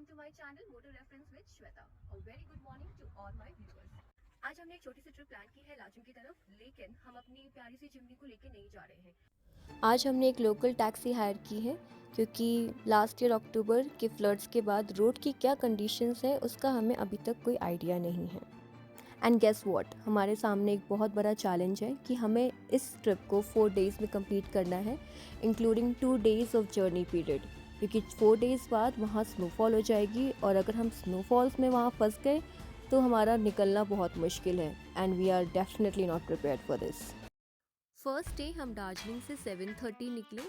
Welcome to my channel motor reference with Shweta. A very good morning to all my viewers. आज हमने एक छोटी सी trip plan की है लाचुंग की तरफ, लेकिन हम अपनी प्यारी सी चिमनी को लेके नहीं जा रहे हैं। आज हमने एक लोकल टैक्सी हायर की है क्योंकि लास्ट ईयर अक्टूबर के फ्लड्स के बाद रोड की क्या कंडीशंस है उसका हमें अभी तक कोई आइडिया नहीं है। एंड गेस व्हाट, हमारे सामने एक बहुत बड़ा चैलेंज है कि हमें इस ट्रिप को 4 डेज़ में कंप्लीट करना है, including 2 days of journey period, क्योंकि 4 डेज़ बाद वहाँ स्नोफॉल हो जाएगी और अगर हम स्नोफॉल्स में वहाँ फंस गए तो हमारा निकलना बहुत मुश्किल है and we are definitely not prepared for this. First day हम दार्जिलिंग से 7:30 निकले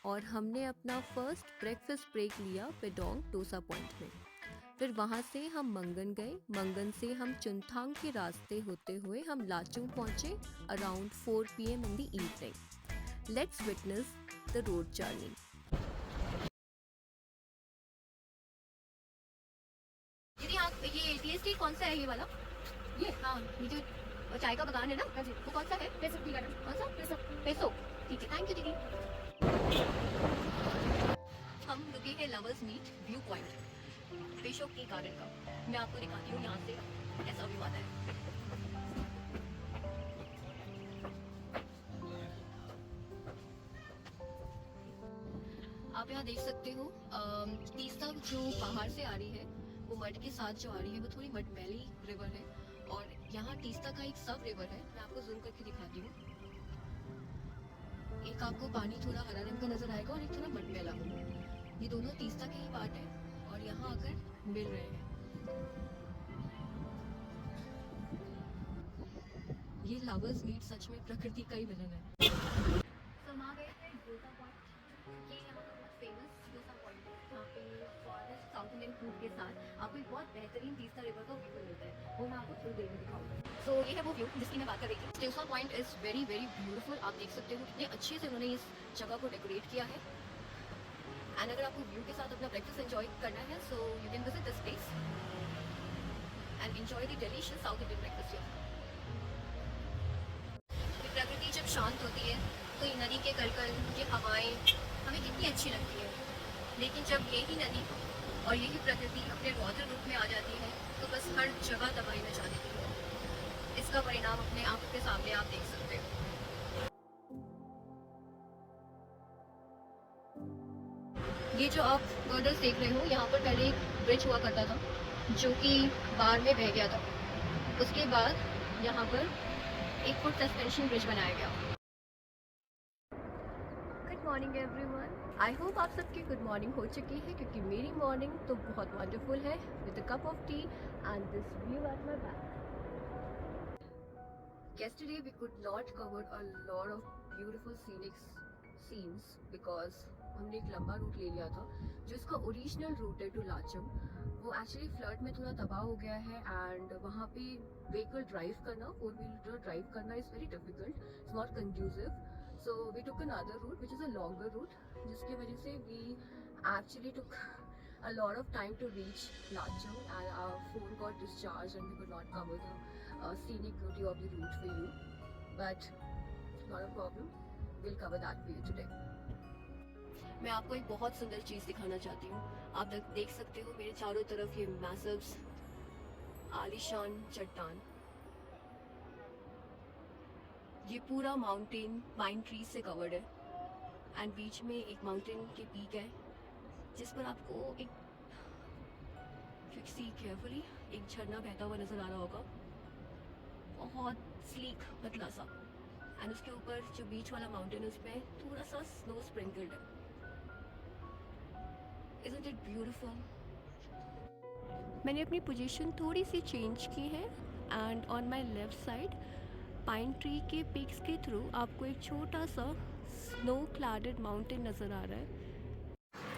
और हमने अपना फर्स्ट ब्रेकफास्ट ब्रेक लिया पेडोंग टोसा पॉइंट में। फिर वहाँ से हम मंगन गए। मंगन से हम चुनथांग के रास्ते होते हुए हम लाचुंग पहुँचे around 4 PM in the evening. Let's witness the road journey. दीदी हाँ, ये टी एस्टेट कौन सा है ये वाला? ये हाँ, ये जो चाय का बागान है ना, वो कौन सा है? Peso tea garden. कौन सा? पेसो। पेसो। ठीक है, थैंक यू दीदी। हम रुके हैं lovers meet view point पेशो tea garden का। मैं आपको दिखाती हूँ यहाँ से कैसा व्यू आता है। आप यहाँ देख सकते हो तीस्ता जो पहाड़ से आ रही है वो मड के साथ जो आ रही है वो थोड़ी मडमैली रिवर है और यहाँ तीस्ता का एक सब रिवर है। मैं आपको जूम करके दिखाती हूँ। एक आपको पानी थोड़ा हरा रंग का नजर आएगा और एक थोड़ा मटमैला। ये दोनों तीस्ता के ही पार्ट है और यहाँ आकर मिल रहे हैं। ये लवर्स मीट सच में प्रकृति का ही मिलन है। हम आ गए थे डोसा पॉइंट। ये यहाँ का बहुत फेमस डोसा पॉइंट है जहाँ पे फॉरेस्ट साउथ इंडियन फूड के साथ आपको एक बहुत बेहतरीन तीस्ता रिवर का व्यू मिलता है। वो मैं आपको थोड़ी देर में दिखाऊंगी। सो ये है वो व्यू जिसकी मैं बात कर रही थी। Dosa point is very very beautiful. आप देख सकते हो कितने अच्छे से उन्होंने इस जगह को डेकोरेट किया है। एंड अगर आपको व्यू के साथ अपना ब्रेकफास्ट एंजॉय करना है so you can visit this place and enjoy the delicious south Indian breakfast here. प्रकृति जब शांत होती है तो ये नदी के कलकल, ये हवाएं हमें कितनी अच्छी लगती है, लेकिन जब यही नदी और यही प्रकृति अपने रौद्र रूप में आ जाती है तो बस हर जगह तबाही मचा देती है। इसका परिणाम अपने आंखों के सामने आप देख सकते हो। ये जो आप गर्डर्स देख रहे हो, यहाँ पर पहले एक ब्रिज हुआ करता था जो कि बाढ़ में बह गया था। उसके बाद यहाँ पर 1 फुट सस्पेंशन ब्रिज बनाया गया। Good morning everyone. I hope आप सबकी गुड मॉर्निंग हो चुकी है क्योंकि मेरी मॉर्निंग तो बहुत वंडरफुल है with a cup of T and this view at my back. Yesterday we could not cover a lot of beautiful scenic scenes because हमने एक लंबा रूट ले लिया था जो इसका ओरिजिनल रूट है टू लाचुंग। वो एक्चुअली फ्लड में थोड़ा तबाह हो गया है एंड वहाँ पे व्हीकल ड्राइव करना, 4 व्हीलर ड्राइव करना is very difficult, it's not conducive. So we took another route which is a longer route, जिसकी वजह से we actually took a lot of time to reach Lachung and our phone got discharged and we could not cover the scenic beauty of the route for you, but not a problem, we'll cover that for you today. मैं आपको एक बहुत सुंदर चीज़ दिखाना चाहती हूँ। आप देख सकते हो मेरे चारों तरफ ये मैसिव आलीशान चट्टान, ये पूरा माउंटेन पाइन ट्रीज से कवर्ड है एंड बीच में एक माउंटेन के पीक है जिस पर आपको एक केयरफुली एक झरना बहता हुआ नजर आ रहा होगा, बहुत स्लीक पतला सा, एंड उसके ऊपर जो बीच वाला माउंटेन है उसमें थोड़ा सा स्नो स्प्रिंकल्ड है। Isn't it beautiful? मैंने अपनी पोजीशन थोड़ी सी चेंज की है and on my left side pine tree के पिक्स के थ्रू आपको एक छोटा सा स्नो क्लाडेड माउंटेन नज़र आ रहा है।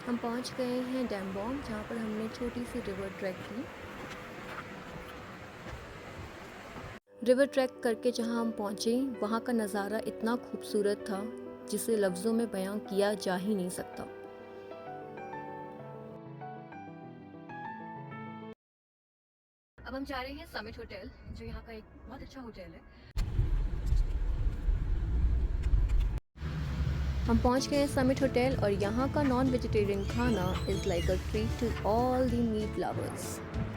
हम पहुंच गए हैं डैम्बोंग जहाँ पर हमने छोटी सी रिवर ट्रैक की। रिवर ट्रैक करके जहाँ हम पहुँचे वहाँ का नज़ारा इतना खूबसूरत था जिसे लफ्ज़ों में बयां किया जा ही नहीं सकता। अब हम जा रहे हैं समिट होटल जो यहाँ का एक बहुत अच्छा होटल है। हम पहुंच गए हैं समिट होटल और यहाँ का नॉन वेजिटेरियन खाना is like a treat to all the meat lovers.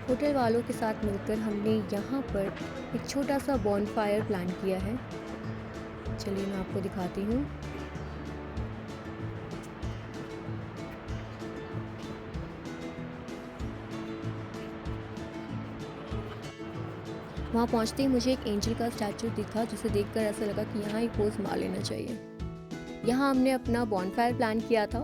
Hotel वालों के साथ मिलकर हमने यहाँ पर एक छोटा सा बॉनफायर प्लान किया है। चलिए मैं आपको दिखाती हूँ। वहाँ पहुँचते ही मुझे एक एंजल का स्टैचू दिखा, जिसे देखकर ऐसा लगा कि यहाँ एक पोज मार लेना चाहिए। यहाँ हमने अपना बॉनफायर प्लान किया था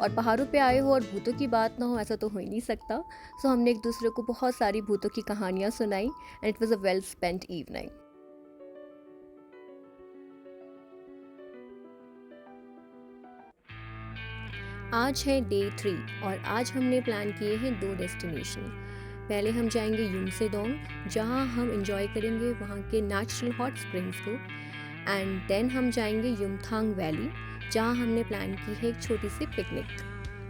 और पहाड़ों पे आए हो और भूतों की बात ना हो ऐसा तो हो ही नहीं सकता। सो हमने एक दूसरे को बहुत सारी भूतों की कहानियाँ सुनाई and it was a well spent evening. आज है डे 3 और आज हमने प्लान किए हैं 2 डेस्टिनेशन। पहले हम जाएंगे युमसेडोंग, जहाँ हम इंजॉय करेंगे वहाँ के नेचुरल हॉट स्प्रिंग्स को, एंड देन हम जाएंगे युमथांग वैली, जहाँ हमने प्लान की है एक छोटी सी पिकनिक।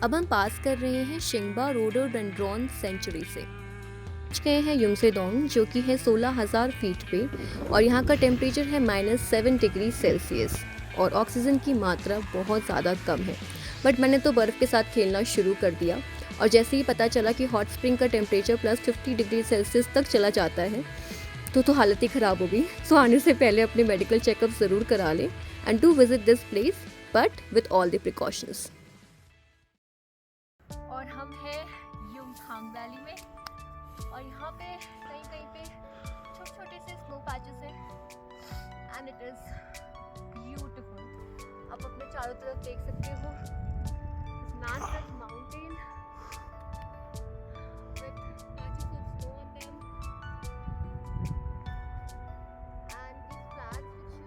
अब हम पास कर रहे हैं शिंगबा रोडोडेंड्रॉन सेंचुरी से। पहुंच गए हैं युमसेडोंग, जो कि है 16,000 फीट पे और यहाँ का टेम्परेचर है -7 डिग्री सेल्सियस और ऑक्सीजन की मात्रा बहुत ज़्यादा कम है। बट मैंने तो बर्फ़ के साथ खेलना शुरू कर दिया और जैसे ही पता चला कि हॉट स्प्रिंग का टेम्परेचर +50 डिग्री सेल्सियस तक चला जाता है तो हालत ही ख़राब हो गई। सो आने से पहले अपने मेडिकल चेकअप ज़रूर करा लें and do visit this place but with all the precautions. और हम हैं युमथांग वैली में और यहाँ पे कहीं कहीं पे छोटे छोटे से स्नो पैचेस हैं एंड इट इज़ ब्यूटीफुल। आप अपने चारों तरफ देख सकते हो massive mountain with patches of snow on them and these flags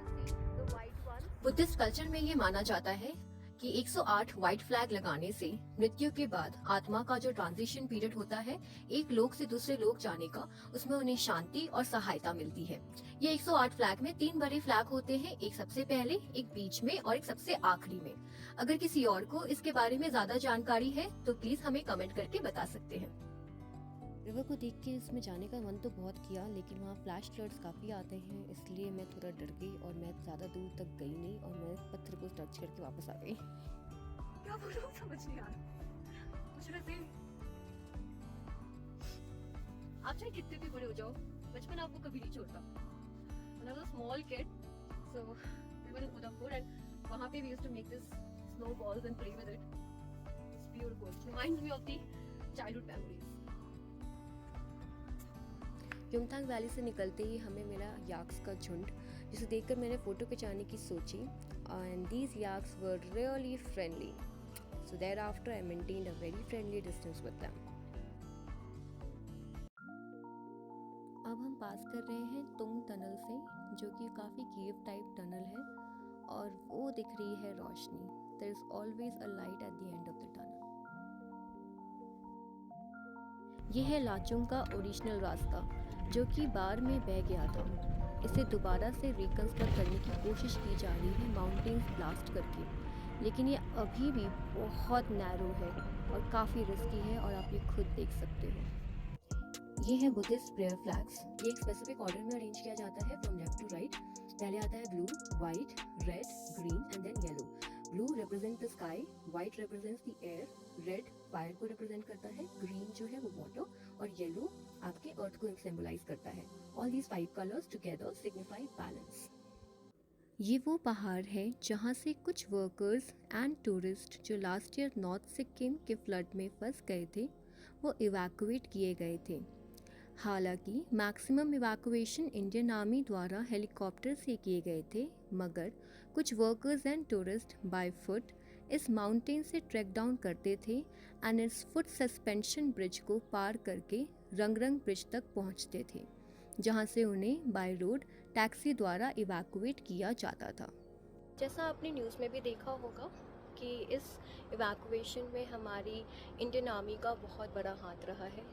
which you see, the white ones. Buddhist culture में ये माना जाता है कि 108 व्हाइट फ्लैग लगाने से मृत्यु के बाद आत्मा का जो ट्रांजिशन पीरियड होता है एक लोक से दूसरे लोक जाने का, उसमें उन्हें शांति और सहायता मिलती है। ये 108 फ्लैग में 3 बड़े फ्लैग होते हैं, एक सबसे पहले, एक बीच में और एक सबसे आखिरी में। अगर किसी और को इसके बारे में ज्यादा जानकारी है तो प्लीज हमें कमेंट करके बता सकते हैं। रिवर को देख के इसमें जाने का मन तो बहुत किया, लेकिन वहाँ फ्लैश फ्लड्स काफ़ी आते हैं, इसलिए मैं थोड़ा डर गई और मैं ज़्यादा दूर तक गई नहीं और मैं पत्थर को टच करके वापस आ गई। क्या बोलूं समझ नहीं आ रहा। कुछ वैसे आप चाहे कितने भी बड़े हो जाओ, बचपन आपको कभी नहीं छोड़ता। When I was a small kid, so we were in Udhampur and वहाँ पे we used to make this snowballs and play with it. It's beautiful. It reminds me of the childhood memories. Yumthang valley से निकलते ही हमें मिला याक्स का झुंड, जिसे देखकर मैंने फ़ोटो खिंचाने की सोची and these yaks were really friendly, so thereafter I maintained a very friendly distance with them. अब हम पास कर रहे हैं तुंग टनल से, जो कि काफ़ी केव टाइप टनल है और वो दिख रही है रोशनी। There is always a light at the end of the tunnel. ये है लाचुंग का ओरिजिनल रास्ता, जो कि बाढ़ में बह गया था। इसे दोबारा से रिकंस्ट्रक्ट करने की कोशिश की जा रही है माउंटेन्स ब्लास्ट करके, लेकिन ये अभी भी बहुत नैरो है और काफ़ी रिस्की है और आप ये खुद देख सकते हो। ये है बुद्धिस्ट प्रेयर फ्लैग्स। ये एक स्पेसिफिक ऑर्डर में अरेंज किया जाता है फ्रॉम लेफ्ट टू राइट। पहले आता है blue, white, red, green and then yellow. Blue represent the sky, white represents the air, red fire को रिप्रेजेंट करता है, ग्रीन जो है वो वाटर और येलो आपके अर्थ को सिंबलाइज करता है। All these 5 colours together signify balance. ये वो पहाड़ है जहाँ से कुछ वर्कर्स एंड टूरिस्ट जो लास्ट ईयर नॉर्थ सिक्किम के फ्लड में फंस गए थे वो इवैक्यूएट किए गए थे। हालांकि मैक्सिमम इवैक्यूएशन इंडियन आर्मी द्वारा हेलीकॉप्टर से किए गए थे, मगर कुछ workers and tourist by foot इस माउंटेन से ट्रैक डाउन करते थे एंड इस फुट सस्पेंशन ब्रिज को पार करके रंगरंग ब्रिज तक पहुंचते थे, जहां से उन्हें बाय रोड टैक्सी द्वारा इवैक्यूएट किया जाता था। जैसा आपने न्यूज़ में भी देखा होगा कि इस इवैक्यूएशन में हमारी इंडियन आर्मी का बहुत बड़ा हाथ रहा है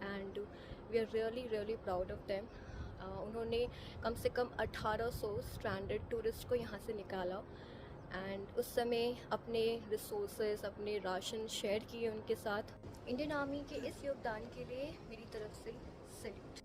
and we are really proud of them. उन्होंने कम से कम 1800 स्ट्रैंडेड टूरिस्ट को यहाँ से निकाला एंड उस समय अपने रिसोर्सेज, अपने राशन शेयर किए उनके साथ। इंडियन आर्मी के इस योगदान के लिए मेरी तरफ से सैल्यूट।